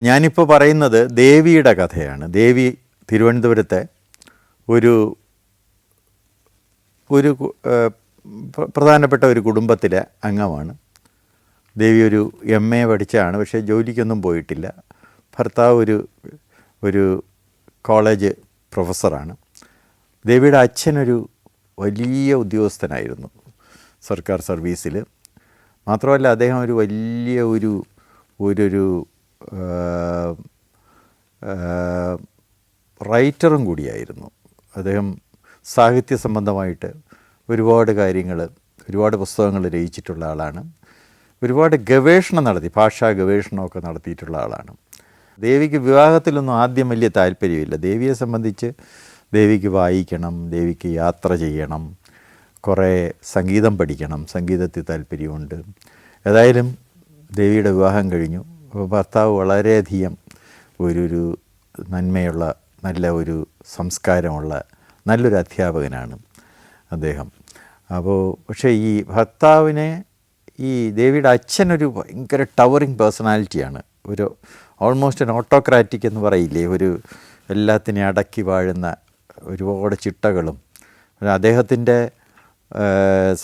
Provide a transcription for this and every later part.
ഞാനിപ്പോൾ പറയുന്നത് ദേവിയുടെ കഥയാണ്. ദേവി തിരുവനന്തപുരത്തെ ഒരു ഒരു പ്രധാനപ്പെട്ട ഒരു കുടുംബത്തിലെ അംഗമാണ്. ദേവി ഒരു MA പഠിച്ചതാണ്, പക്ഷേ ജോലിക്കൊന്നും പോയിട്ടില്ല. ഭർത്താവ് ഒരു കോളേജ് പ്രൊഫസറാണ്. ദേവിയുടെ അച്ഛനൊരു വലിയ ഉദ്യോഗസ്ഥനായിരുന്നു സർക്കാർ സർവീസിൽ. മാത്രമല്ല അദ്ദേഹം ഒരു വലിയ ഒരു റൈറ്ററും കൂടിയായിരുന്നു. അദ്ദേഹം സാഹിത്യ സംബന്ധമായിട്ട് ഒരുപാട് കാര്യങ്ങൾ, ഒരുപാട് പുസ്തകങ്ങൾ രചിച്ചിട്ടുള്ള ആളാണ്. ഒരുപാട് ഗവേഷണം നടത്തി, ഭാഷാ ഗവേഷണമൊക്കെ നടത്തിയിട്ടുള്ള ആളാണ്. ദേവിക്ക് വിവാഹത്തിലൊന്നും ആദ്യം വലിയ താല്പര്യമില്ല. ദേവിയെ സംബന്ധിച്ച് ദേവിക്ക് വായിക്കണം, ദേവിക്ക് യാത്ര ചെയ്യണം, കുറേ സംഗീതം പഠിക്കണം, സംഗീതത്തിൽ താല്പര്യമുണ്ട്. ഏതായാലും ദേവിയുടെ വിവാഹം കഴിഞ്ഞു. അപ്പോൾ ഭർത്താവ് വളരെയധികം ഒരു നന്മയുള്ള, നല്ല ഒരു സംസ്കാരമുള്ള നല്ലൊരു അധ്യാപകനാണ് അദ്ദേഹം. പക്ഷേ ഈ ഭർത്താവിനെ, ഈ ദേവിയുടെ അച്ഛനൊരു ഭയങ്കര ടവറിങ് പേഴ്സണാലിറ്റിയാണ്. ഒരു ഓൾമോസ്റ്റ് ഒരു ഓട്ടോക്രാറ്റിക് എന്ന് പറയില്ലേ, ഒരു എല്ലാത്തിനെയും അടക്കി വാഴുന്ന ഒരുപാട് ചിട്ടകളും. അദ്ദേഹത്തിൻ്റെ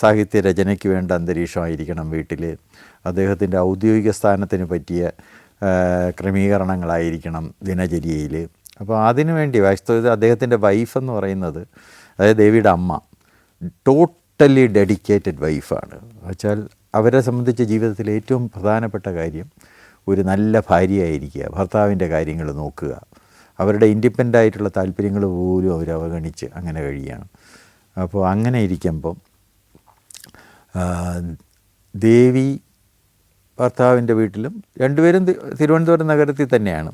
സാഹിത്യ രചനയ്ക്ക് വേണ്ട അന്തരീക്ഷമായിരിക്കണം വീട്ടിൽ. അദ്ദേഹത്തിൻ്റെ ഔദ്യോഗിക സ്ഥാനത്തിന് പറ്റിയ ക്രമീകരണങ്ങളായിരിക്കണം ദിനചര്യയിൽ. അപ്പോൾ അതിനുവേണ്ടി വാസ്തവത്തിൽ അദ്ദേഹത്തിൻ്റെ വൈഫെന്ന് പറയുന്നത്, അതായത് ദേവിയുടെ അമ്മ, ടോട്ടലി ഡെഡിക്കേറ്റഡ് വൈഫാണ്. വെച്ചാൽ അവരെ സംബന്ധിച്ച ജീവിതത്തിലെ ഏറ്റവും പ്രധാനപ്പെട്ട കാര്യം ഒരു നല്ല ഭാര്യയായിരിക്കുക, ഭർത്താവിൻ്റെ കാര്യങ്ങൾ നോക്കുക, അവരുടെ ഇൻഡിപെൻഡൻ്റ് ആയിട്ടുള്ള താല്പര്യങ്ങൾ പോലും അവർ അവഗണിച്ച് അങ്ങനെ കഴിയുകയാണ്. അപ്പോൾ അങ്ങനെ ഇരിക്കുമ്പം ദേവി ഭർത്താവിൻ്റെ വീട്ടിലും, രണ്ടുപേരും തിരുവനന്തപുരം നഗരത്തിൽ തന്നെയാണ്.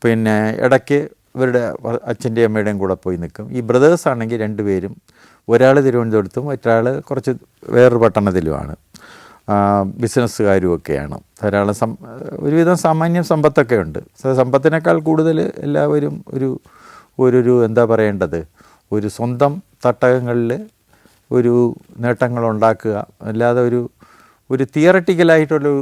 പിന്നെ ഇടയ്ക്ക് ഇവരുടെ അച്ഛൻ്റെയും അമ്മയുടെയും കൂടെ പോയി നിൽക്കും. ഈ ബ്രദേഴ്സ് ആണെങ്കിൽ രണ്ടുപേരും, ഒരാൾ തിരുവനന്തപുരത്തും ഒരാൾ കുറച്ച് വേറൊരു പട്ടണത്തിലുമാണ്. ബിസിനസ്സുകാരുമൊക്കെയാണ്. ധാരാളം ഒരുവിധം സാമാന്യ സമ്പത്തൊക്കെ ഉണ്ട്. സമ്പത്തിനേക്കാൾ കൂടുതൽ എല്ലാവരും ഒരു എന്താ പറയേണ്ടത്, ഒരു സ്വന്തം തട്ടകങ്ങളിൽ ഒരു നേട്ടങ്ങളുണ്ടാക്കുക, അല്ലാതെ ഒരു തിയറട്ടിക്കലായിട്ടുള്ളൊരു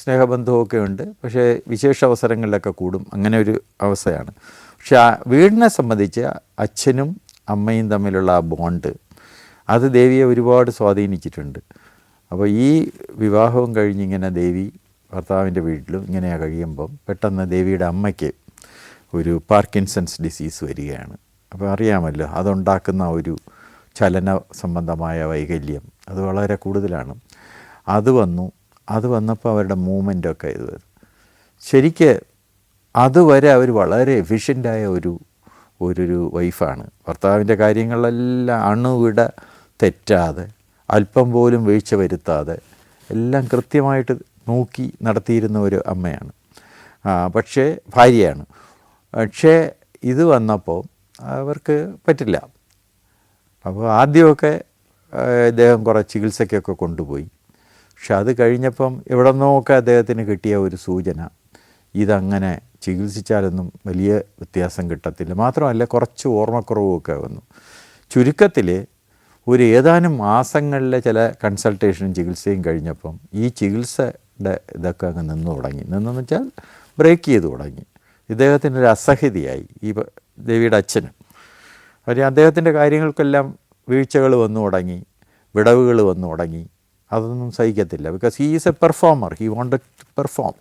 സ്നേഹബന്ധമൊക്കെ ഉണ്ട്. പക്ഷേ വിശേഷ അവസരങ്ങളിലൊക്കെ കൂടും, അങ്ങനെ ഒരു അവസ്ഥയാണ്. പക്ഷേ വീടിനെ സംബന്ധിച്ച് അച്ഛനും അമ്മയും തമ്മിലുള്ള ആ ബോണ്ട്, അത് ദേവിയെ ഒരുപാട് സ്വാധീനിച്ചിട്ടുണ്ട്. അപ്പോൾ ഈ വിവാഹവും കഴിഞ്ഞിങ്ങനെ ദേവി ഭർത്താവിൻ്റെ വീട്ടിലും ഇങ്ങനെ കഴിയുമ്പം പെട്ടെന്ന് ദേവിയുടെ അമ്മയ്ക്ക് ഒരു പാർക്കിൻസൺസ് ഡിസീസ് വരികയാണ്. അപ്പോൾ അറിയാമല്ലോ, അതുണ്ടാക്കുന്ന ഒരു ചലന സംബന്ധമായ വൈകല്യം അത് വളരെ കൂടുതലാണ്. അത് വന്നപ്പോൾ അവരുടെ മൂവ്മെൻറ്റൊക്കെ ഇത് ശരിക്ക് അതുവരെ അവർ വളരെ എഫിഷ്യൻ്റായ ഒരു വൈഫാണ്. ഭർത്താവിൻ്റെ കാര്യങ്ങളിലെല്ലാം അണുവിട തെറ്റാതെ, അല്പം പോലും വീഴ്ച വരുത്താതെ എല്ലാം കൃത്യമായിട്ട് നോക്കി നടത്തിയിരുന്ന ഒരു അമ്മയാണ്, പക്ഷേ ഭാര്യയാണ്. പക്ഷേ ഇത് വന്നപ്പോൾ അവർക്ക് പറ്റില്ല. അപ്പോൾ ആദ്യമൊക്കെ അദ്ദേഹം കുറേ ചികിത്സയ്ക്കൊക്കെ കൊണ്ടുപോയി. പക്ഷെ അത് കഴിഞ്ഞപ്പം എവിടെ നിന്നൊക്കെ അദ്ദേഹത്തിന് കിട്ടിയ ഒരു സൂചന, ഇതങ്ങനെ ചികിത്സിച്ചാലൊന്നും വലിയ വ്യത്യാസം കിട്ടത്തില്ല, മാത്രമല്ല കുറച്ച് ഓർമ്മക്കുറവുമൊക്കെ വന്നു. ചുരുക്കത്തിൽ ഏതാനും മാസങ്ങളിലെ ചില കൺസൾട്ടേഷനും ചികിത്സയും കഴിഞ്ഞപ്പം ഈ ചികിത്സയുടെ ഇതൊക്കെ അങ്ങ് നിന്നെന്ന് വെച്ചാൽ ബ്രേക്ക് ചെയ്ത് തുടങ്ങി. ഇദ്ദേഹത്തിനൊരു അസഹ്യതയായി ഈ ദേവിയുടെ അച്ഛന്. കാര്യം അദ്ദേഹത്തിൻ്റെ കാര്യങ്ങൾക്കെല്ലാം വീഴ്ചകൾ വന്നു തുടങ്ങി, വിടവുകൾ വന്നു തുടങ്ങി. അതൊന്നും സഹിക്കത്തില്ല. Because he is a performer, he wanted to perform.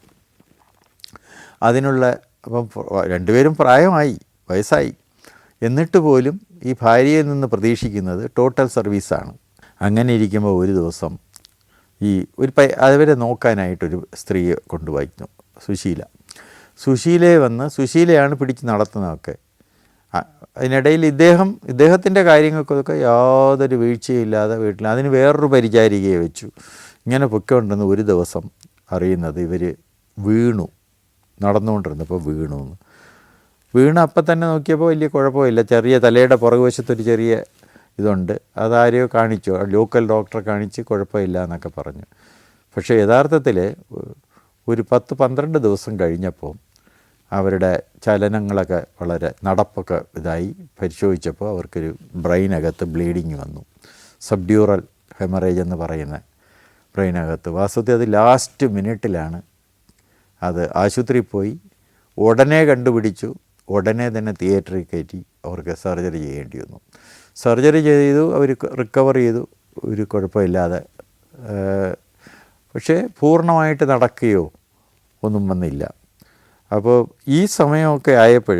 അപ്പം രണ്ടുപേരും പ്രായമായി, വയസ്സായി, എന്നിട്ട് പോലും ഈ ഭാര്യയിൽ നിന്ന് പ്രതീക്ഷിക്കുന്നത് ടോട്ടൽ സർവീസാണ്. അങ്ങനെ ഇരിക്കുമ്പോൾ ഒരു ദിവസം അവരെ നോക്കാനായിട്ടൊരു സ്ത്രീയെ കൊണ്ടുപോയിരുന്നു, സുശീലയാണ് പിടിച്ച് നടത്തുന്നതൊക്കെ. അതിനിടയിൽ ഇദ്ദേഹത്തിൻ്റെ കാര്യങ്ങൾക്കൊക്കെ യാതൊരു വീഴ്ചയില്ലാതെ വീട്ടിൽ അതിന് വേറൊരു പരിചാരികയെ വെച്ചു. ഇങ്ങനെ പൊയ്ക്കൊണ്ടിരുന്ന ഒരു ദിവസം അറിയുന്നത് ഇവർ നടന്നുകൊണ്ടിരുന്നപ്പോൾ വീണ് അപ്പം തന്നെ നോക്കിയപ്പോൾ വലിയ കുഴപ്പമില്ല. ചെറിയ തലയുടെ പുറകുവശത്തൊരു ചെറിയ ഇതുണ്ട്, അതാരെയോ കാണിച്ചു, ലോക്കൽ ഡോക്ടറെ കാണിച്ച് കുഴപ്പമില്ല എന്നൊക്കെ പറഞ്ഞു. പക്ഷേ യഥാർത്ഥത്തിൽ ഒരു 10-12 ദിവസം കഴിഞ്ഞപ്പോൾ അവരുടെ ചലനങ്ങളൊക്കെ വളരെ, നടപ്പൊക്കെ ഇതായി പരിശോധിച്ചപ്പോൾ അവർക്കൊരു ബ്രെയിനകത്ത് ബ്ലീഡിങ് വന്നു. സബ്ഡ്യൂറൽ ഹെമറേജ് എന്ന് പറയുന്ന ബ്രെയിനകത്ത്. വാസ്തവത്തിൽ അത് ലാസ്റ്റ് മിനിറ്റിലാണ് അത് ആശുപത്രിയിൽ പോയി ഉടനെ കണ്ടുപിടിച്ചു. ഉടനെ തന്നെ തിയേറ്ററിൽ കയറ്റി അവർക്ക് സർജറി ചെയ്യേണ്ടി വന്നു. സർജറി ചെയ്തു, അവർ റിക്കവർ ചെയ്തു, ഒരു കുഴപ്പമില്ലാതെ. പക്ഷേ പൂർണ്ണമായിട്ട് നടക്കുകയോ ഒന്നും വന്നില്ല. അപ്പോൾ ഈ സമയമൊക്കെ ആയപ്പോൾ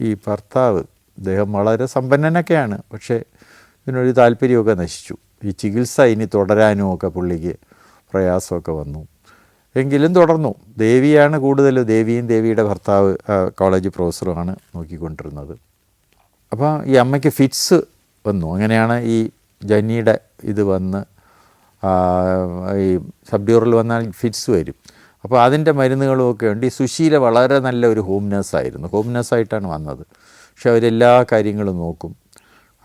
ഈ ഭർത്താവ്, അദ്ദേഹം വളരെ സമ്പന്നനൊക്കെയാണ്, പക്ഷേ ഇതിനൊരു താല്പര്യമൊക്കെ നശിച്ചു. ഈ ചികിത്സ ഇനി തുടരാനും ഒക്കെ പുള്ളിക്ക് പ്രയാസമൊക്കെ വന്നു. എങ്കിലും തുടർന്നു. ദേവിയാണ് കൂടുതൽ, ദേവിയും ദേവിയുടെ ഭർത്താവ് കോളേജ് പ്രൊഫസറുമാണ് നോക്കിക്കൊണ്ടിരുന്നത്. അപ്പോൾ ഈ അമ്മയ്ക്ക് ഫിറ്റ്സ് വന്നു. അങ്ങനെയാണ് ഈ ജന്നിയുടെ ഇത് വന്ന്, ഈ സബ്ഡ്യൂറൽ വന്നാൽ ഫിറ്റ്സ് വരും. അപ്പോൾ അതിൻ്റെ മരുന്നുകളുമൊക്കെ ഉണ്ട്. ഈ സുശീല വളരെ നല്ല ഒരു ഹോം നേഴ്സായിരുന്നു. ഹോം നേഴ്സായിട്ടാണ് വന്നത്. പക്ഷെ അവരെല്ലാ കാര്യങ്ങളും നോക്കും.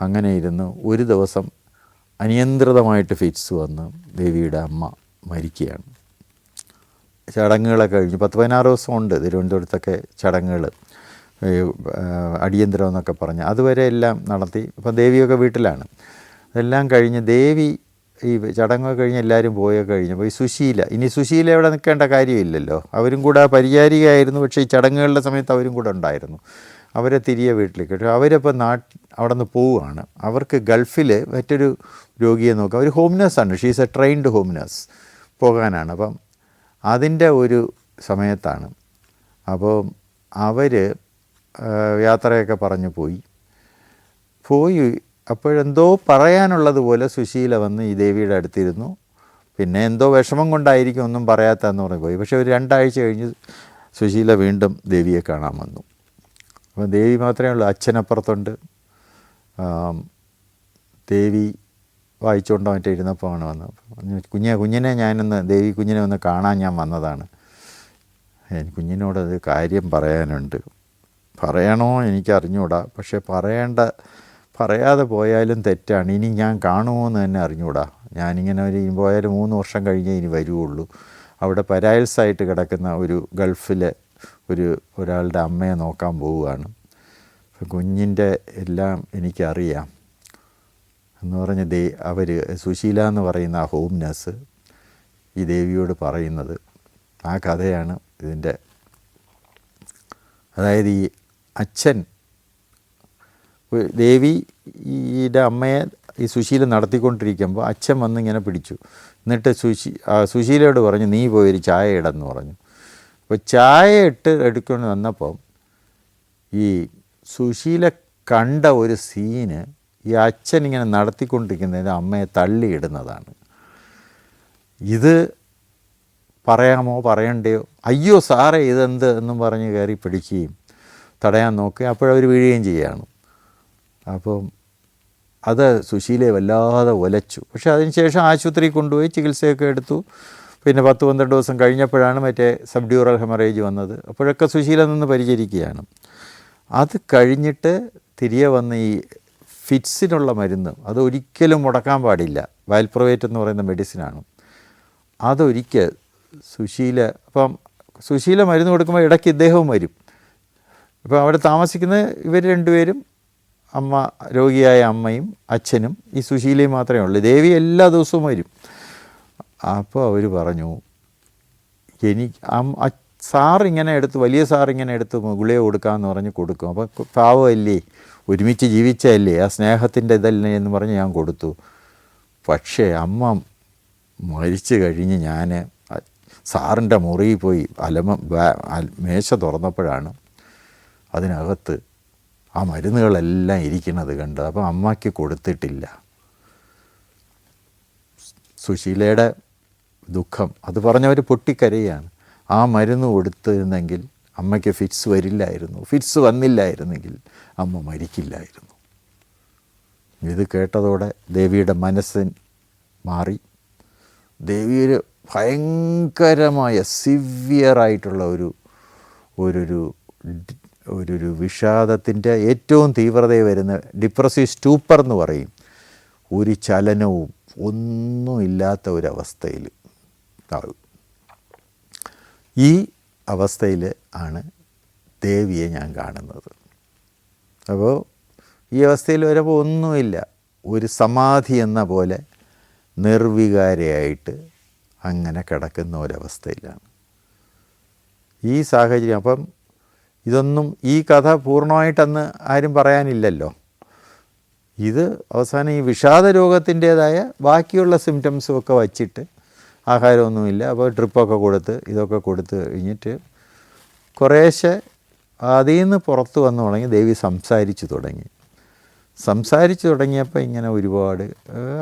അങ്ങനെ ഇരുന്ന് ഒരു ദിവസം അനിയന്ത്രിതമായിട്ട് ഫിറ്റ്സ് വന്ന് ദേവിയുടെ അമ്മ മരിക്കുകയാണ്. ചടങ്ങുകളൊക്കെ കഴിഞ്ഞ് 10-16 ദിവസം ഉണ്ട് തിരുവനന്തപുരത്തൊക്കെ ചടങ്ങുകൾ, അടിയന്തരം എന്നൊക്കെ പറഞ്ഞ് അതുവരെ എല്ലാം നടത്തി. അപ്പം ദേവിയൊക്കെ വീട്ടിലാണ്. അതെല്ലാം കഴിഞ്ഞ് ദേവി ഈ ചടങ്ങൊക്കെ കഴിഞ്ഞ് എല്ലാവരും പോയൊക്കെ കഴിഞ്ഞപ്പോൾ ഈ സുശീല ഇവിടെ നിൽക്കേണ്ട കാര്യമില്ലല്ലോ. അവരും കൂടെ പരിചാരികയായിരുന്നു. പക്ഷേ ഈ ചടങ്ങുകളുടെ സമയത്ത് അവരും കൂടെ ഉണ്ടായിരുന്നു. അവരെ തിരികെ വീട്ടിലേക്ക് കിട്ടും. അവരിപ്പോൾ അവിടെ നിന്ന് പോവുകയാണ്. അവർക്ക് ഗൾഫിൽ മറ്റൊരു രോഗിയെ നോക്കാം. അവർ ഹോം നേഴ്സാണ്, she's a trained home nurse, പോകാനാണ്. അപ്പം അതിൻ്റെ ഒരു സമയത്താണ്. അപ്പോൾ അവർ യാത്രയൊക്കെ പറഞ്ഞു പോയി. അപ്പോഴെന്തോ പറയാനുള്ളതുപോലെ സുശീല വന്ന് ഈ ദേവിയുടെ അടുത്തിരുന്നു. പിന്നെ എന്തോ വിഷമം കൊണ്ടായിരിക്കും ഒന്നും പറയാത്തതെന്ന് പറഞ്ഞ് പോയി. പക്ഷേ ഒരു 2 ആഴ്ച കഴിഞ്ഞ് സുശീല വീണ്ടും ദേവിയെ കാണാൻ വന്നു. അപ്പോൾ ദേവി മാത്രമേ ഉള്ളൂ, അച്ഛനപ്പുറത്തുണ്ട്. ദേവി വായിച്ചുകൊണ്ടോ മറ്റേ ഇരുന്നപ്പോൾ ആണ് വന്നത്. കുഞ്ഞിനെ ഞാനൊന്ന്, ദേവി കുഞ്ഞിനെ ഒന്ന് കാണാൻ ഞാൻ വന്നതാണ്. കുഞ്ഞിനോടത് കാര്യം പറയാനുണ്ട്. പറയണോ എനിക്കറിഞ്ഞൂടാ, പക്ഷേ പറയാതെ പോയാലും തെറ്റാണ്. ഇനി ഞാൻ കാണുമോ എന്ന് തന്നെ അറിഞ്ഞൂടാ. ഞാനിങ്ങനെ പോയാലും 3 വർഷം കഴിഞ്ഞേ ഇനി വരുവുള്ളൂ. അവിടെ പരായൽസായിട്ട് കിടക്കുന്ന ഒരു ഗൾഫിലെ ഒരാളുടെ അമ്മയെ നോക്കാൻ പോവുകയാണ്. കുഞ്ഞിൻ്റെ എല്ലാം എനിക്കറിയാം എന്ന് പറഞ്ഞ് അവർ സുശീല എന്ന് പറയുന്ന ആ ഹോം നഴ്സ് ഈ ദേവിയോട് പറയുന്നത് ആ കഥയാണ് ഇതിൻ്റെ. അതായത് ഈ അച്ഛൻ ദേവിയുടെ അമ്മയെ ഈ സുശീല നടത്തിക്കൊണ്ടിരിക്കുമ്പോൾ അച്ഛൻ വന്ന് ഇങ്ങനെ പിടിച്ചു. എന്നിട്ട് സുശീലയോട് പറഞ്ഞു, നീ പോയൊരു ചായ ഇടെന്ന് പറഞ്ഞു. അപ്പോൾ ചായ എടുക്കൊണ്ട് വന്നപ്പം ഈ സുശീല കണ്ട ഒരു സീന് ഈ അച്ഛൻ ഇങ്ങനെ നടത്തിക്കൊണ്ടിരിക്കുന്നതിന് അമ്മയെ തള്ളിയിടുന്നതാണ്. ഇത് പറയാമോ പറയണ്ടയോ, അയ്യോ സാറേ ഇതെന്ത് എന്നും പറഞ്ഞ് കയറി പിടിക്കുകയും തടയാൻ നോക്കുകയും അപ്പോഴവർ വീഴുകയും ചെയ്യുകയാണ്. അപ്പം അത് സുശീലയെ വല്ലാതെ ഒലച്ചു. പക്ഷേ അതിനുശേഷം ആശുപത്രിയിൽ കൊണ്ടുപോയി ചികിത്സയൊക്കെ എടുത്തു. പിന്നെ 10-12 ദിവസം കഴിഞ്ഞപ്പോഴാണ് മറ്റേ സബ്ഡ്യൂറൽ ഹെമറേജ് വന്നത്. അപ്പോഴൊക്കെ സുശീല നിന്ന് പരിചരിക്കുകയാണ്. അത് കഴിഞ്ഞിട്ട് തിരികെ വന്ന് ഈ ഫിറ്റ്സിനുള്ള മരുന്ന് അതൊരിക്കലും മുടക്കാൻ പാടില്ല. വാൽപ്രൊവേറ്റ് എന്ന് പറയുന്ന മെഡിസിനാണ്. അതൊരിക്കൽ സുശീല മരുന്ന് കൊടുക്കുമ്പോൾ ഇടയ്ക്ക് ഇദ്ദേഹവും വരും. ഇപ്പോൾ അവിടെ താമസിക്കുന്ന ഇവർ രണ്ടുപേരും, രോഗിയായ അമ്മയും അച്ഛനും ഈ സുശീലയും മാത്രമേ ഉള്ളൂ. ദേവി എല്ലാ ദിവസവും വരും. അപ്പോൾ അവർ പറഞ്ഞു, വലിയ സാറിങ്ങനെ എടുത്ത് ഗുളിക കൊടുക്കാമെന്ന് പറഞ്ഞ് കൊടുക്കും. അപ്പോൾ പാവമല്ലേ, ഒരുമിച്ച് ജീവിച്ചല്ലേ, ആ സ്നേഹത്തിൻ്റെ ഇതല്ലേ എന്ന് പറഞ്ഞ് ഞാൻ കൊടുത്തു. പക്ഷേ അമ്മ മരിച്ചു കഴിഞ്ഞ് ഞാൻ സാറിൻ്റെ മുറിയിൽ പോയി മേശ തുറന്നപ്പോഴാണ് അതിനകത്ത് ആ മരുന്നുകളെല്ലാം ഇരിക്കുന്നത് കണ്ടത്. അപ്പം അമ്മയ്ക്ക് കൊടുത്തിട്ടില്ല. സുശീലയുടെ ദുഃഖം അത് പറഞ്ഞവർ പൊട്ടിക്കരയാണ്. ആ മരുന്ന് കൊടുത്തിരുന്നെങ്കിൽ അമ്മയ്ക്ക് ഫിറ്റ്സ് വരില്ലായിരുന്നു. ഫിറ്റ്സ് വന്നില്ലായിരുന്നെങ്കിൽ അമ്മ മരിക്കില്ലായിരുന്നു. ഇത് കേട്ടതോടെ ദേവിയുടെ മനസ്സ് മാറി. ദേവി ഭയങ്കരമായ സിവിയറായിട്ടുള്ള ഒരു വിഷാദത്തിൻ്റെ ഏറ്റവും തീവ്രത വരുന്ന ഡിപ്രസീവ് സ്റ്റൂപ്പർ എന്ന് പറയും. ഒരു ചലനവും ഒന്നുമില്ലാത്ത ഒരവസ്ഥയിൽ ഈ അവസ്ഥയിൽ ആണ് ദേവിയെ ഞാൻ കാണുന്നത്. അപ്പോൾ ഈ അവസ്ഥയിൽ വരുമ്പോൾ ഒന്നുമില്ല, ഒരു സമാധി എന്ന പോലെ നിർവികാരയായിട്ട് അങ്ങനെ കിടക്കുന്ന ഒരവസ്ഥയിലാണ്. ഈ സാഹചര്യം അപ്പം ഇതൊന്നും ഈ കഥ പൂർണ്ണമായിട്ടന്ന് ആരും പറയാനില്ലല്ലോ. ഇത് അവസാനം ഈ വിഷാദ രോഗത്തിൻ്റേതായ ബാക്കിയുള്ള സിംറ്റംസും ഒക്കെ വച്ചിട്ട് ആഹാരമൊന്നുമില്ല, അപ്പോൾ ട്രിപ്പൊക്കെ കൊടുത്ത് ഇതൊക്കെ കൊടുത്ത് കഴിഞ്ഞിട്ട് കുറേശ്ശെ അതിൽ നിന്ന് പുറത്ത് വന്നു തുടങ്ങി. ദേവി സംസാരിച്ചു തുടങ്ങിയപ്പോൾ ഇങ്ങനെ ഒരുപാട്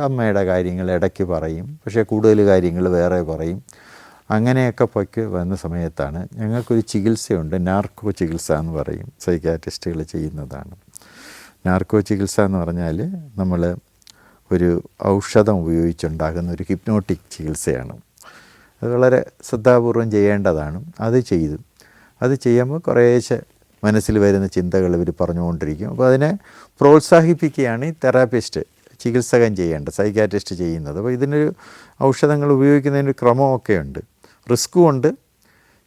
അമ്മയുടെ കാര്യങ്ങൾ ഇടയ്ക്ക് പറയും, പക്ഷേ കൂടുതൽ കാര്യങ്ങൾ വേറെ പറയും. അങ്ങനെയൊക്കെ പൊയ്ക്ക് വന്ന സമയത്താണ് ഞങ്ങൾക്കൊരു ചികിത്സയുണ്ട്, നാർക്കോ ചികിത്സ എന്ന് പറയും, സൈക്യാട്രിസ്റ്റുകൾ ചെയ്യുന്നതാണ്. നാർക്കോ ചികിത്സ എന്ന് പറഞ്ഞാൽ നമ്മൾ ഒരു ഔഷധം ഉപയോഗിച്ചുണ്ടാകുന്ന ഒരു ഹിപ്നോട്ടിക് ചികിത്സയാണ്. അത് വളരെ ശ്രദ്ധാപൂർവം ചെയ്യേണ്ടതാണ്. അത് ചെയ്യുമ്പോൾ കുറേശ്ശെ മനസ്സിൽ വരുന്ന ചിന്തകൾ ഇവർ പറഞ്ഞുകൊണ്ടിരിക്കും. അപ്പോൾ അതിനെ പ്രോത്സാഹിപ്പിക്കുകയാണ് ഈ തെറാപ്പിസ്റ്റ്, ചികിത്സകൻ ചെയ്യേണ്ടത്, സൈക്യാട്രിസ്റ്റ് ചെയ്യുന്നത്. അപ്പോൾ ഇതിനൊരു ഔഷധങ്ങൾ ഉപയോഗിക്കുന്നതിന് ക്രമമൊക്കെ ഉണ്ട്, റിസ്ക്കും ഉണ്ട്.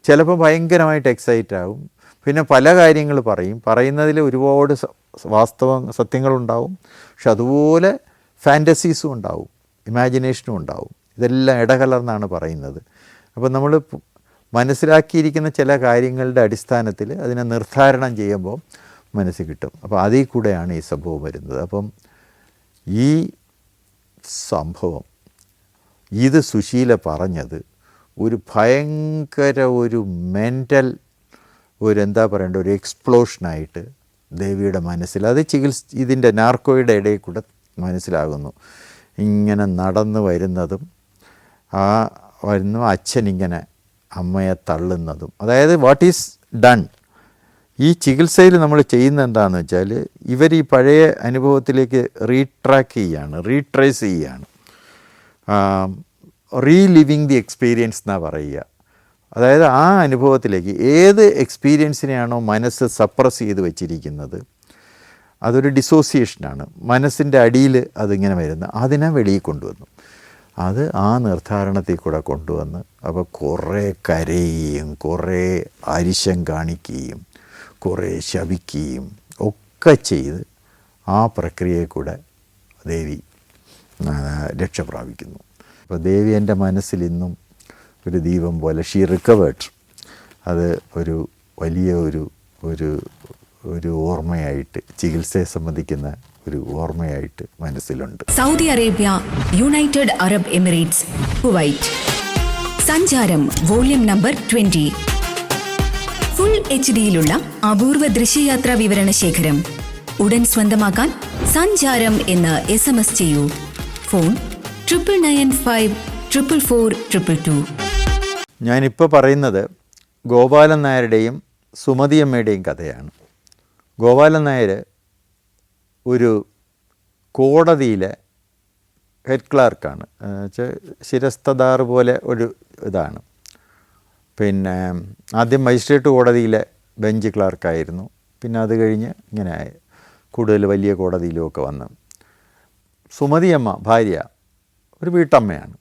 ചിലപ്പോൾ ഭയങ്കരമായിട്ട് എക്സൈറ്റ് ആവും, പിന്നെ പല കാര്യങ്ങൾ പറയുന്നതിൽ ഒരുപാട് സത്യങ്ങളുണ്ടാവും, പക്ഷെ അതുപോലെ ഫാൻറ്റസീസും ഉണ്ടാവും, ഇമാജിനേഷനും ഉണ്ടാവും. ഇതെല്ലാം ഇടകലർന്നാണ് പറയുന്നത്. അപ്പോൾ നമ്മൾ മനസ്സിലാക്കിയിരിക്കുന്ന ചില കാര്യങ്ങളുടെ അടിസ്ഥാനത്തിൽ അതിനെ നിർദ്ധാരണം ചെയ്യുമ്പോൾ മനസ്സിൽ കിട്ടും. അപ്പോൾ അതിൽ കൂടെയാണ് ഈ സംഭവം വരുന്നത്. അപ്പം ഈ സംഭവം ഇത് സുശീല പറഞ്ഞത് ഒരു ഭയങ്കര ഒരു മെൻ്റൽ എന്താ പറയേണ്ട ഒരു എക്സ്പ്ലോഷനായിട്ട് ദേവിയുടെ മനസ്സിൽ അത് ഇതിൻ്റെ നാർക്കോയുടെ ഇടയിൽ കൂടെ മനസ്സിലാകുന്നു. ഇങ്ങനെ നടന്നു വരുന്നതും അച്ഛനിങ്ങനെ അമ്മയെ തള്ളുന്നതും, അതായത് വാട്ട് ഈസ് ഡൺ. ഈ ചികിത്സയിൽ നമ്മൾ ചെയ്യുന്നത് എന്താണെന്ന് വെച്ചാൽ ഇവർ ഈ പഴയ അനുഭവത്തിലേക്ക് റീട്രേസ് ചെയ്യുകയാണ്, റീലിവിങ് ദി എക്സ്പീരിയൻസ് എന്നാണ് പറയുക. അതായത് ആ അനുഭവത്തിലേക്ക് ഏത് എക്സ്പീരിയൻസിനെയാണോ മനസ്സ് സപ്രസ് ചെയ്ത് വെച്ചിരിക്കുന്നത്, അതൊരു ഡിസോസിയേഷനാണ്, മനസ്സിൻ്റെ അടിയിൽ അതിങ്ങനെ വരുന്ന, അതിനെ വെളിയിൽ കൊണ്ടുവന്നു. അത് ആ നിർദ്ധാരണത്തിൽ കൂടെ കൊണ്ടുവന്ന് അപ്പോൾ കുറേ കരയുകയും കുറേ അരിശം കാണിക്കുകയും കുറേ ശപിക്കുകയും ഒക്കെ ചെയ്ത് ആ പ്രക്രിയയിൽ കൂടെ ദേവി രക്ഷ പ്രാപിക്കുന്നു. അപ്പോൾ ദേവി എൻ്റെ മനസ്സിൽ ഇന്നും ഒരു ദീപം പോലെ ഷീ റിക്കവേർഡ്. അത് ഒരു വലിയ ഒരു ഓർമ്മയായിട്ട്, ചികിത്സയെ സംബന്ധിക്കുന്ന ഒരു ഓർമ്മയായിട്ട് മനസ്സിലുണ്ട്. Saudi Arabia, United Arab Emirates, Kuwait. സഞ്ചാരം വോള്യം നമ്പർ 20. ഫുൾ HD-യിലുള്ള അപൂർവ ദൃശ്യയാത്രാ വിവരണ ശേഖരം ഉടൻ സ്വന്തമാക്കാൻ സഞ്ചാരം എന്ന് SMS ചെയ്യൂ. ഫോൺ 9995444222. ഞാനിപ്പോൾ പറയുന്നത് ഗോപാലൻ നായരുടെയും സുമതിയമ്മയുടെയും കഥയാണ്. ഗോപാലൻ നായർ ഒരു കോടതിയിലെ ഹെഡ് ക്ലാർക്കാണ്, ശിരസ്തദാർ പോലെ ഒരു ഇതാണ്. പിന്നെ ആദ്യം മജിസ്ട്രേറ്റ് കോടതിയിലെ ബെഞ്ച് ക്ലാർക്കായിരുന്നു, പിന്നെ അത് കഴിഞ്ഞ് ഇങ്ങനെ കൂടുതൽ വലിയ കോടതിയിലുമൊക്കെ വന്ന്. സുമതിയമ്മ ഭാര്യ ഒരു വീട്ടമ്മയാണ്.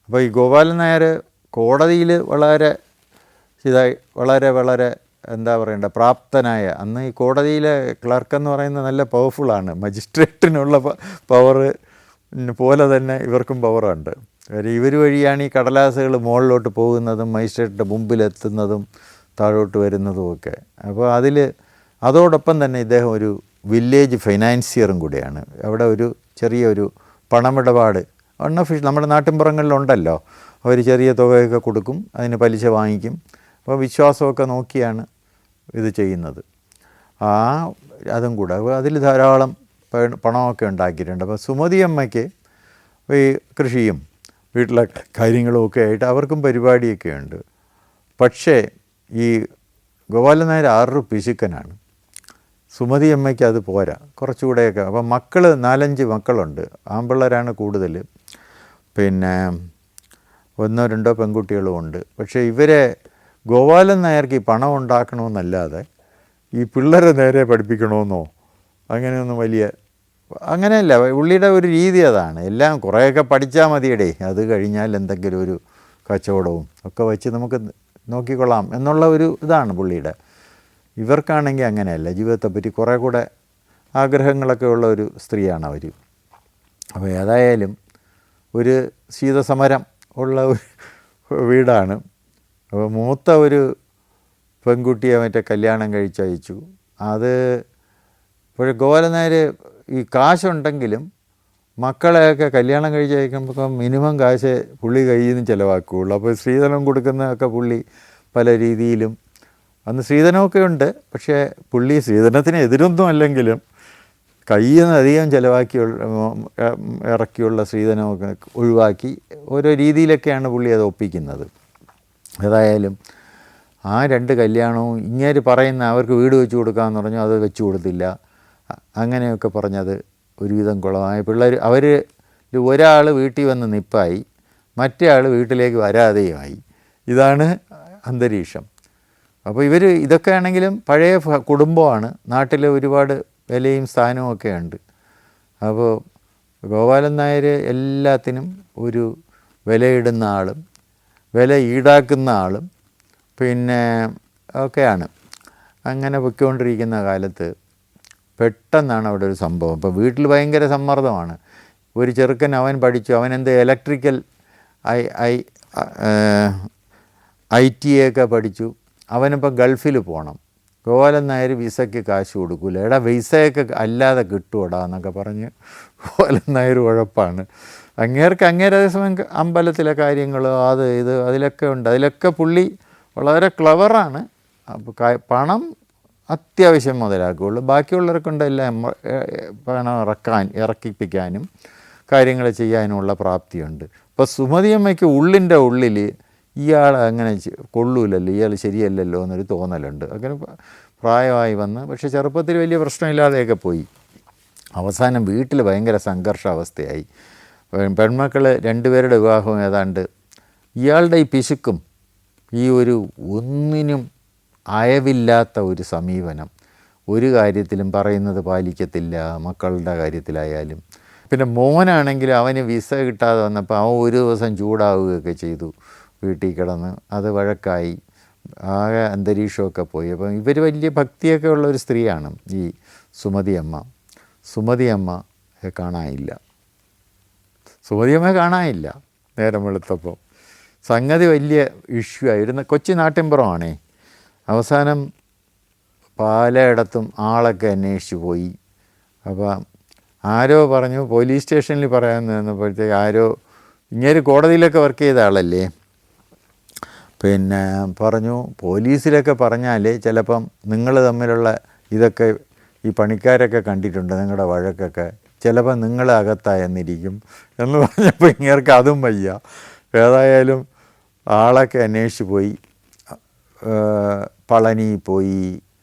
അപ്പോൾ ഈ ഗോപാലൻ നായർ കോടതിയിൽ വളരെ എന്താ പറയേണ്ട പ്രാപ്തനായ, അന്ന് ഈ കോടതിയിലെ ക്ലർക്കെന്ന് പറയുന്നത് നല്ല പവർഫുള്ളാണ്. മജിസ്ട്രേറ്റിനുള്ള പവർ പോലെ തന്നെ ഇവർക്കും പവറുണ്ട്. ഇവർ വഴിയാണ് ഈ കടലാസുകൾ മുകളിലോട്ട് പോകുന്നതും മജിസ്ട്രേറ്റിൻ്റെ മുമ്പിലെത്തുന്നതും താഴോട്ട് വരുന്നതുമൊക്കെ. അപ്പോൾ അതോടൊപ്പം തന്നെ ഇദ്ദേഹം ഒരു വില്ലേജ് ഫൈനാൻസിയറും കൂടിയാണ്. അവിടെ ഒരു ചെറിയൊരു പണമിടപാട് നമ്മുടെ നാട്ടിൻപുറങ്ങളിലുണ്ടല്ലോ, അവർ ചെറിയ തുകയൊക്കെ കൊടുക്കും, അതിന് പലിശ വാങ്ങിക്കും. അപ്പോൾ വിശ്വാസമൊക്കെ നോക്കിയാണ് ഇത് ചെയ്യുന്നത്. അതും കൂടെ അതിൽ ധാരാളം പണമൊക്കെ ഉണ്ടാക്കിയിട്ടുണ്ട്. അപ്പോൾ സുമതിയമ്മയ്ക്ക് ഈ കൃഷിയും വീട്ടിലെ കാര്യങ്ങളും ഒക്കെ ആയിട്ട് അവർക്കും പരിപാടിയൊക്കെ ഉണ്ട്. പക്ഷേ ഈ ഗോപാലൻ നായർ ആറു പിശുക്കനാണ്. സുമതിയമ്മയ്ക്ക് അത് പോരാ, കുറച്ചുകൂടെയൊക്കെ. അപ്പം 4-5 മക്കളുണ്ട്, ആൺപിള്ളേരാണ് കൂടുതൽ, പിന്നെ 1-2 പെൺകുട്ടികളും ഉണ്ട്. പക്ഷേ ഇവരെ ഗോപാലൻ നായർക്ക് ഈ പണം ഉണ്ടാക്കണമെന്നല്ലാതെ ഈ പിള്ളേരെ നേരെ പഠിപ്പിക്കണമെന്നോ അങ്ങനെയൊന്നും അങ്ങനെയല്ല. പുള്ളിയുടെ ഒരു രീതി അതാണ്. എല്ലാം കുറേയൊക്കെ പഠിച്ചാൽ മതിയടേ, അത് കഴിഞ്ഞാൽ എന്തെങ്കിലും ഒരു കച്ചവടവും ഒക്കെ വെച്ച് നമുക്ക് നോക്കിക്കൊള്ളാം എന്നുള്ള ഒരു ഇതാണ് പുള്ളിയുടെ. ഇവർക്കാണെങ്കിൽ അങ്ങനെയല്ല, ജീവിതത്തെപ്പറ്റി കുറേ കൂടെ ആഗ്രഹങ്ങളൊക്കെ ഉള്ള ഒരു സ്ത്രീയാണ് അവർ. അപ്പോൾ ഏതായാലും ഒരു ശീതസമരം ഉള്ള വീടാണ്. അപ്പോൾ മൂത്ത ഒരു പെൺകുട്ടിയെ മറ്റേ കല്യാണം കഴിച്ചയച്ചു. അത് ഇപ്പോൾ ഗോപാലൻ നായർ ഈ കാശുണ്ടെങ്കിലും മക്കളെയൊക്കെ കല്യാണം കഴിച്ചയക്കുമ്പോൾ മിനിമം കാശ് പുള്ളി കയ്യിൽ നിന്ന് ചിലവാക്കുകയുള്ളൂ. അപ്പോൾ സ്ത്രീധനം കൊടുക്കുന്നതൊക്കെ പുള്ളി പല രീതിയിലും, അന്ന് സ്ത്രീധനമൊക്കെ ഉണ്ട്, പക്ഷേ പുള്ളി സ്ത്രീധനത്തിന് എതിരൊന്നും അല്ലെങ്കിലും കയ്യിൽ നിന്ന് അധികം ഇറക്കിയുള്ള സ്ത്രീധനമൊക്കെ ഒഴിവാക്കി ഓരോ രീതിയിലൊക്കെയാണ് പുള്ളി അത് ഒപ്പിക്കുന്നത്. ഏതായാലും ആ 2 കല്യാണവും ഇങ്ങേര് പറയുന്ന അവർക്ക് വീട് വെച്ച് കൊടുക്കാമെന്ന് പറഞ്ഞു, അത് വെച്ച് കൊടുത്തില്ല. അങ്ങനെയൊക്കെ പറഞ്ഞത് ഒരുവിധം കുളമായി. പിള്ളേർ അവർ ഒരാൾ വീട്ടിൽ വന്ന് നിപ്പായി, മറ്റേ ആൾ വീട്ടിലേക്ക് വരാതെയുമായി. ഇതാണ് അന്തരീക്ഷം. അപ്പോൾ ഇവർ ഇതൊക്കെ ആണെങ്കിലും പഴയ കുടുംബമാണ്, നാട്ടിൽ ഒരുപാട് വിലയും സ്ഥാനവും ഒക്കെ ഉണ്ട്. അപ്പോൾ ഗോപാലൻ നായർ എല്ലാത്തിനും ഒരു വിലയിടുന്ന ആളും വില ഈടാക്കുന്ന ആളും പിന്നെ ഒക്കെയാണ്. അങ്ങനെ പൊയ്ക്കൊണ്ടിരിക്കുന്ന കാലത്ത് പെട്ടെന്നാണ് അവിടെ ഒരു സംഭവം. ഇപ്പോൾ വീട്ടിൽ ഭയങ്കര സമ്മർദ്ദമാണ്. ഒരു ചെറുക്കൻ അവൻ പഠിച്ചു, അവനെന്ത് ഇലക്ട്രിക്കൽ IT ഒക്കെ പഠിച്ചു. അവനിപ്പോൾ ഗൾഫിൽ പോകണം. ഗോപാലൻ നായർ വിസയ്ക്ക് കാശ് കൊടുക്കില്ല. എടാ വിസയൊക്കെ അല്ലാതെ കിട്ടുമോടാ എന്നൊക്കെ പറഞ്ഞ് ഗോപാലൻ നായർ ഉഴപ്പാണ്. അങ്ങേരെ അതേസമയം അമ്പലത്തിലെ കാര്യങ്ങൾ അത് ഇത് അതിലൊക്കെ ഉണ്ട്. അതിലൊക്കെ പുള്ളി വളരെ ക്ലവറാണ്. അപ്പോൾ പണം അത്യാവശ്യം മുതലാക്കുകയുള്ളൂ. ബാക്കിയുള്ളവർക്കുണ്ട് എല്ലാം പണം ഇറക്കിപ്പിക്കാനും കാര്യങ്ങൾ ചെയ്യാനുമുള്ള പ്രാപ്തിയുണ്ട്. അപ്പോൾ സുമതിയമ്മയ്ക്ക് ഉള്ളിൻ്റെ ഉള്ളിൽ ഇയാൾ അങ്ങനെ കൊള്ളൂലല്ലോ, ഇയാൾ ശരിയല്ലല്ലോ എന്നൊരു തോന്നലുണ്ട്. അങ്ങനെ പ്രായമായി വന്ന്, പക്ഷേ ചെറുപ്പത്തിൽ വലിയ പ്രശ്നമില്ലാതെയൊക്കെ പോയി. അവസാനം വീട്ടിൽ ഭയങ്കര സംഘർഷാവസ്ഥയായി. പെൺമക്കൾ 2 പേരുടെ വിവാഹം ഏതാണ്ട് ഇയാളുടെ ഈ പിശുക്കും ഈ ഒരു ഒന്നിനും അയവില്ലാത്ത ഒരു സമീപനം, ഒരു കാര്യത്തിലും പറയുന്നത് പാലിക്കത്തില്ല, മക്കളുടെ കാര്യത്തിലായാലും. പിന്നെ മോനാണെങ്കിൽ അവന് വിസ കിട്ടാതെ വന്നപ്പോൾ അവൻ ഒരു ദിവസം ചൂടാവുകയൊക്കെ ചെയ്തു, വീട്ടിൽ കിടന്ന് അത് വഴക്കായി, ആകെ അന്തരീക്ഷമൊക്കെ പോയി. അപ്പം ഇവർ വലിയ ഭക്തിയൊക്കെ ഉള്ള ഒരു സ്ത്രീയാണ് ഈ സുമതിയമ്മയെ കാണാനില്ല. സുമതിയമ്മയെ കാണാനില്ല. നേരം വെളുത്തപ്പോൾ സംഗതി വലിയ ഇഷ്യൂ ആയിരുന്നു. കൊച്ചി നാട്ടിൻപുറമാണേ. അവസാനം പലയിടത്തും ആളൊക്കെ അന്വേഷിച്ച് പോയി. അപ്പം ആരോ പറഞ്ഞു, പോലീസ് സ്റ്റേഷനിൽ പറയാമെന്ന് നിന്നപ്പോഴത്തേക്ക് ആരോ, ഇങ്ങനെ കോടതിയിലൊക്കെ വർക്ക് ചെയ്ത ആളല്ലേ, പിന്നെ പറഞ്ഞു പോലീസിലൊക്കെ പറഞ്ഞാൽ ചിലപ്പം നിങ്ങൾ തമ്മിലുള്ള ഇതൊക്കെ ഈ പണിക്കാരൊക്കെ കണ്ടിട്ടുണ്ട്, നിങ്ങളുടെ വഴക്കൊക്കെ ചിലപ്പോൾ നിങ്ങൾ അകത്തായെന്നിരിക്കും എന്ന് പറഞ്ഞപ്പോൾ ഇങ്ങേർക്ക് അതും വയ്യ. ഏതായാലും ആളൊക്കെ അന്വേഷിച്ച് പോയി. പളനി പോയി,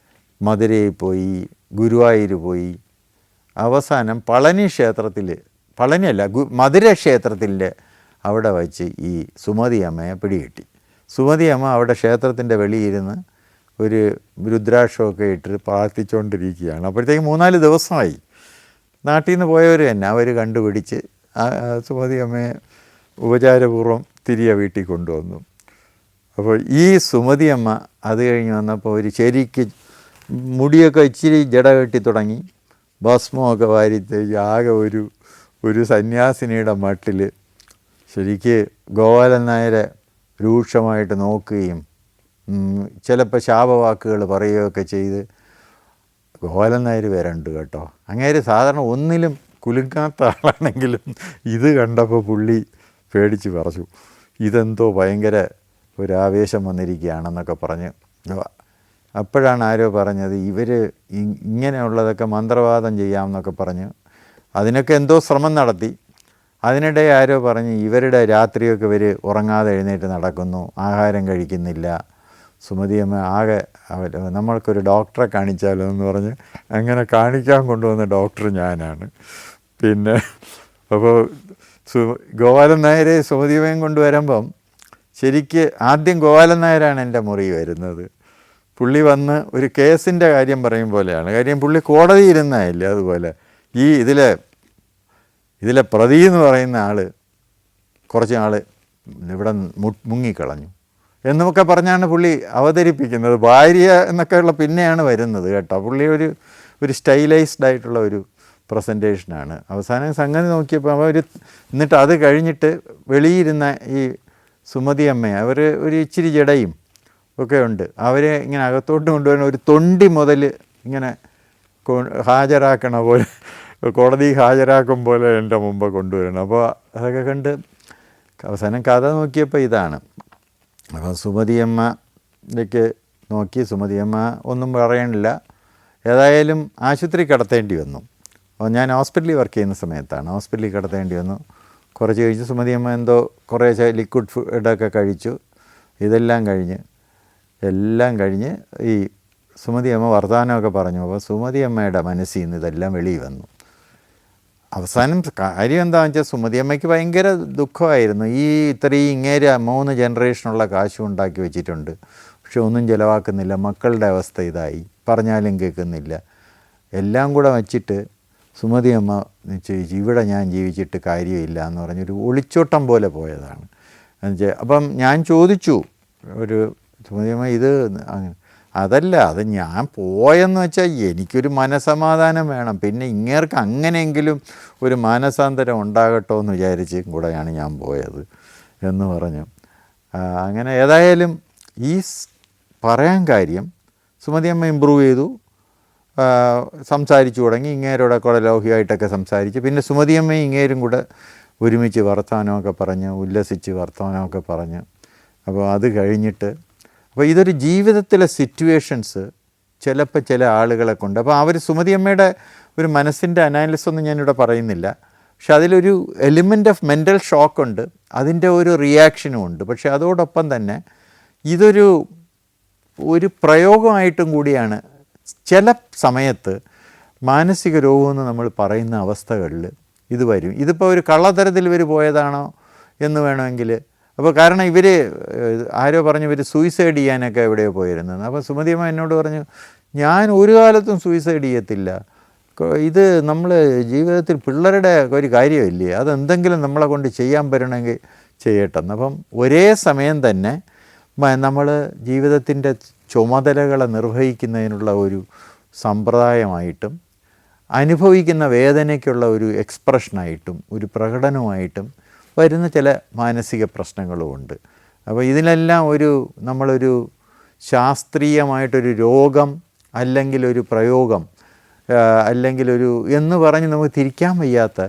മധുരയിൽ പോയി, ഗുരുവായൂർ പോയി. അവസാനം പളനി ക്ഷേത്രത്തിൽ, പളനിയല്ല മധുര ക്ഷേത്രത്തിൻ്റെ അവിടെ വച്ച് ഈ സുമതിയമ്മയെ പിടികിട്ടി. സുമതിയമ്മ അവിടെ ക്ഷേത്രത്തിൻ്റെ വെളിയിരുന്ന് ഒരു രുദ്രാക്ഷമൊക്കെ ഇട്ട് പ്രാർത്ഥിച്ചുകൊണ്ടിരിക്കുകയാണ്. അപ്പോഴത്തേക്ക് 3-4 ദിവസമായി. നാട്ടിൽ നിന്ന് പോയവർ തന്നെ അവർ കണ്ടുപിടിച്ച് സുമതിയമ്മയെ ഉപചാരപൂർവ്വം തിരികെ വീട്ടിൽ കൊണ്ടുവന്നു. അപ്പോൾ ഈ സുമതിയമ്മ അത് കഴിഞ്ഞ് വന്നപ്പോൾ ഒരു ശരിക്ക് മുടിയൊക്കെ ഇച്ചിരി ജട കെട്ടി തുടങ്ങി, ഭസ്മമൊക്കെ വാരിത്തേക്ക് ആകെ ഒരു സന്യാസിനിയുടെ മട്ടിൽ ശരിക്ക് ഗോപാലൻ നായരെ രൂക്ഷമായിട്ട് നോക്കുകയും ചിലപ്പോൾ ശാപവാക്കുകൾ പറയുകയൊക്കെ ചെയ്ത് ഗോപാലൻ നായർ വരണ്ട് കേട്ടോ. അങ്ങേര് സാധാരണ ഒന്നിലും കുലുങ്ങാത്ത ആളാണെങ്കിലും ഇത് കണ്ടപ്പോൾ പുള്ളി പേടിച്ച് പറഞ്ഞു, ഇതെന്തോ ഭയങ്കര ഒരാവേശം വന്നിരിക്കുകയാണെന്നൊക്കെ പറഞ്ഞ്. അപ്പോഴാണ് ആരോ പറഞ്ഞത് ഇവർ ഇങ്ങനെയുള്ളതൊക്കെ മന്ത്രവാദം ചെയ്യാമെന്നൊക്കെ പറഞ്ഞ് അതിനൊക്കെ എന്തോ ശ്രമം നടത്തി. അതിനിടെ ആരോ പറഞ്ഞ് ഇവരുടെ രാത്രിയൊക്കെ ഇവർ ഉറങ്ങാതെ എഴുന്നേറ്റ് നടക്കുന്നു, ആഹാരം കഴിക്കുന്നില്ല. സുമതിയമ്മ ആകെ നമ്മൾക്കൊരു ഡോക്ടറെ കാണിച്ചാലോ എന്ന് പറഞ്ഞ് അങ്ങനെ കാണിക്കാൻ കൊണ്ടുവന്ന ഡോക്ടർ ഞാനാണ്. പിന്നെ അപ്പോൾ ഗോപാലൻ നായരെ സുമതിയമ്മയും കൊണ്ടുവരുമ്പം ശരിക്ക് ആദ്യം ഗോപാലൻ നായരാണ് എൻ്റെ മുറി വരുന്നത്. പുള്ളി വന്ന് ഒരു കേസിൻ്റെ കാര്യം പറയും പോലെയാണ്. കാര്യം പുള്ളി കോടതി ഇരുന്നതല്ലേ. അതുപോലെ ഈ ഇതിലെ പ്രതി എന്ന് പറയുന്ന ആൾ കുറച്ച് നാൾ ഇവിടെ മുങ്ങിക്കളഞ്ഞു എന്നൊക്കെ പറഞ്ഞാണ് പുള്ളി അവതരിപ്പിക്കുന്നത്. ഭാര്യ എന്നൊക്കെയുള്ള പിന്നെയാണ് വരുന്നത് കേട്ടോ. പുള്ളി ഒരു സ്റ്റൈലൈസ്ഡ് ആയിട്ടുള്ള ഒരു പ്രസൻറ്റേഷനാണ്. അവസാനം സംഗതി നോക്കിയപ്പോൾ എന്നിട്ട് അത് കഴിഞ്ഞിട്ട് വെളിയിരുന്ന ഈ സുമതി അമ്മ അവർ ഒരു ഇച്ചിരി ജടയും ഒക്കെ ഉണ്ട്. അവരെ ഇങ്ങനെ അകത്തോട്ട് കൊണ്ടുവരുന്ന ഒരു തൊണ്ടി മുതൽ ഇങ്ങനെ ഹാജരാക്കണ പോലെ, കോടതി ഹാജരാക്കും പോലെ എൻ്റെ മുമ്പ് കൊണ്ടുവരണം. അപ്പോൾ അതൊക്കെ കണ്ട് അവസാനം കഥ നോക്കിയപ്പോൾ ഇതാണ്. അപ്പോൾ സുമതിയമ്മയ്ക്ക് നോക്കി, സുമതിയമ്മ ഒന്നും പറയണില്ല. ഏതായാലും ആശുപത്രി കിടത്തേണ്ടി വന്നു. അപ്പോൾ ഞാൻ ഹോസ്പിറ്റലിൽ വർക്ക് ചെയ്യുന്ന സമയത്താണ്. ഹോസ്പിറ്റലിൽ കിടത്തേണ്ടി വന്നു. കുറച്ച് കഴിച്ച് സുമതിയമ്മ എന്തോ കുറേ ലിക്വിഡ് ഫുഡൊക്കെ കഴിച്ചു. എല്ലാം കഴിഞ്ഞ് ഈ സുമതിയമ്മ വർത്തമാനമൊക്കെ പറഞ്ഞു. അപ്പോൾ സുമതിയമ്മയുടെ മനസ്സിൽ നിന്ന് ഇതെല്ലാം വെളിയിൽ വന്നു. അവസാനം കാര്യം എന്താണെന്ന് വെച്ചാൽ സുമതിയമ്മയ്ക്ക് ഭയങ്കര ദുഃഖമായിരുന്നു. ഇത്രയും ഇങ്ങേര് 3 ജനറേഷനുള്ള കാശും ഉണ്ടാക്കി വെച്ചിട്ടുണ്ട്, പക്ഷെ ഒന്നും ചിലവാക്കുന്നില്ല. മക്കളുടെ അവസ്ഥ ഇതായി, പറഞ്ഞാലും കേൾക്കുന്നില്ല. എല്ലാം കൂടെ വച്ചിട്ട് സുമതിയമ്മ നിശ്ചയിച്ചു, ഇവിടെ ഞാൻ ജീവിച്ചിട്ട് കാര്യമില്ല എന്ന് പറഞ്ഞൊരു ഒളിച്ചോട്ടം പോലെ പോയതാണ്. അപ്പം ഞാൻ ചോദിച്ചു, സുമതിയമ്മ ഇത് അതല്ല, അത് ഞാൻ പോയെന്ന് വെച്ചാൽ എനിക്കൊരു മനസമാധാനം വേണം, പിന്നെ ഇങ്ങേർക്ക് അങ്ങനെയെങ്കിലും ഒരു മാനസാന്തരം ഉണ്ടാകട്ടോ എന്ന് വിചാരിച്ചും കൂടെയാണ് ഞാൻ പോയത് എന്ന് പറഞ്ഞു. അങ്ങനെ ഏതായാലും ഈ പറയാൻ കാര്യം, സുമതിയമ്മ ഇമ്പ്രൂവ് ചെയ്തു, സംസാരിച്ചു തുടങ്ങി. ഇങ്ങേരോടെ കൂടെ ലൗകികമായിട്ടൊക്കെ സംസാരിച്ച്, പിന്നെ സുമതിയമ്മയും ഇങ്ങേരും കൂടെ ഒരുമിച്ച് വർത്തമാനമൊക്കെ പറഞ്ഞ് ഉല്ലസിച്ച് വർത്തമാനമൊക്കെ പറഞ്ഞ്. അപ്പോൾ അത് കഴിഞ്ഞിട്ട്, അപ്പോൾ ഇതൊരു ജീവിതത്തിലെ സിറ്റുവേഷൻസ് ചിലപ്പോൾ ചില ആളുകളെ കൊണ്ട്, അപ്പോൾ അവർ സുമതിയമ്മയുടെ ഒരു മനസ്സിൻ്റെ അനാലിസിസ് ഒന്നും ഞാനിവിടെ പറയുന്നില്ല, പക്ഷെ അതിലൊരു എലിമെൻ്റ് ഓഫ് മെൻ്റൽ ഷോക്കുണ്ട്, അതിൻ്റെ ഒരു റിയാക്ഷനും ഉണ്ട്. പക്ഷെ അതോടൊപ്പം തന്നെ ഇതൊരു പ്രയോഗമായിട്ടും കൂടിയാണ്. ചില സമയത്ത് മാനസിക രോഗമെന്ന് നമ്മൾ പറയുന്ന അവസ്ഥകളിൽ ഇത് വരും. ഇതിപ്പോൾ ഒരു കള്ളത്തരത്തിൽ ഇവർ പോയതാണോ എന്ന് വേണമെങ്കിൽ, അപ്പോൾ കാരണം ഇവർ ആരോ പറഞ്ഞു ഇവർ സൂയിസൈഡ് ചെയ്യാനൊക്കെ എവിടെയോ പോയിരുന്നത്. അപ്പോൾ സുമതിയമ്മ എന്നോട് പറഞ്ഞു, ഞാൻ ഒരു കാലത്തും സൂയിസൈഡ് ചെയ്യത്തില്ല, ഇത് നമ്മൾ ജീവിതത്തിൽ പിള്ളേരുടെ ഒരു കാര്യമില്ലേ, അതെന്തെങ്കിലും നമ്മളെ കൊണ്ട് ചെയ്യാൻ പറ്റണമെങ്കിൽ ചെയ്യട്ടെന്ന്. അപ്പം ഒരേ സമയം തന്നെ നമ്മൾ ജീവിതത്തിൻ്റെ ചുമതലകളെ നിർവഹിക്കുന്നതിനുള്ള ഒരു സമ്പ്രദായമായിട്ടും അനുഭവിക്കുന്ന വേദനയ്ക്കുള്ള ഒരു എക്സ്പ്രഷനായിട്ടും ഒരു പ്രകടനമായിട്ടും വരുന്ന ചില മാനസിക പ്രശ്നങ്ങളുമുണ്ട്. അപ്പോൾ ഇതിനെല്ലാം നമ്മളൊരു ശാസ്ത്രീയമായിട്ടൊരു രോഗം അല്ലെങ്കിൽ ഒരു പ്രയോഗം അല്ലെങ്കിൽ എന്ന് പറഞ്ഞ് നമുക്ക് തിരിക്കാൻ വയ്യാത്ത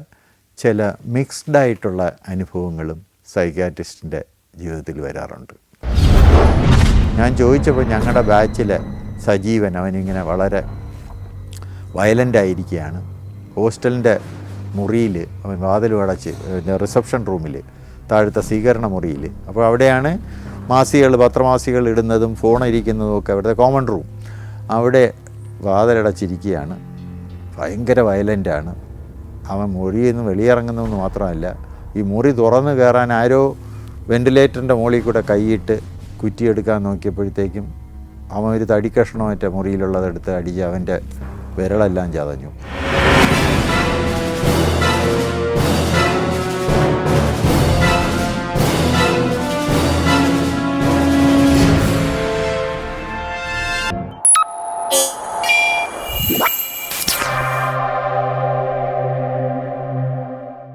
ചില മിക്സ്ഡായിട്ടുള്ള അനുഭവങ്ങളും സൈക്യാട്രിസ്റ്റിൻ്റെ ജീവിതത്തിൽ വരാറുണ്ട്. ഞാൻ ചോദിച്ചപ്പോൾ ഞങ്ങളുടെ ബാച്ചിലെ സജീവൻ, അവനിങ്ങനെ വളരെ വയലൻ്റായിരിക്കുകയാണ്. ഹോസ്റ്റലിൻ്റെ മുറിയിൽ അവൻ വാതിൽ അടച്ച്, റിസപ്ഷൻ റൂമിൽ താഴത്തെ സ്വീകരണ മുറിയിൽ, അപ്പോൾ അവിടെയാണ് പത്രമാസികൾ ഇടുന്നതും ഫോൺ ഇരിക്കുന്നതും ഒക്കെ, അവിടുത്തെ കോമൺ റൂം, അവിടെ വാതിലടച്ചിരിക്കുകയാണ്. ഭയങ്കര വയലൻ്റാണ് അവൻ. മുറിയിൽ നിന്ന് വെളിയിറങ്ങുന്നതെന്ന് മാത്രമല്ല, ഈ മുറി തുറന്നു കയറാൻ ആരോ വെൻറ്റിലേറ്ററിൻ്റെ മുകളിൽ കൂടെ കൈയിട്ട് കുറ്റിയെടുക്കാൻ നോക്കിയപ്പോഴത്തേക്കും അവൻ ഒരു തടിക്കഷ്ണം മറ്റേ മുറിയിലുള്ളതെടുത്ത് അടിച്ച് അവൻ്റെ വിരളെല്ലാം ചതഞ്ഞു.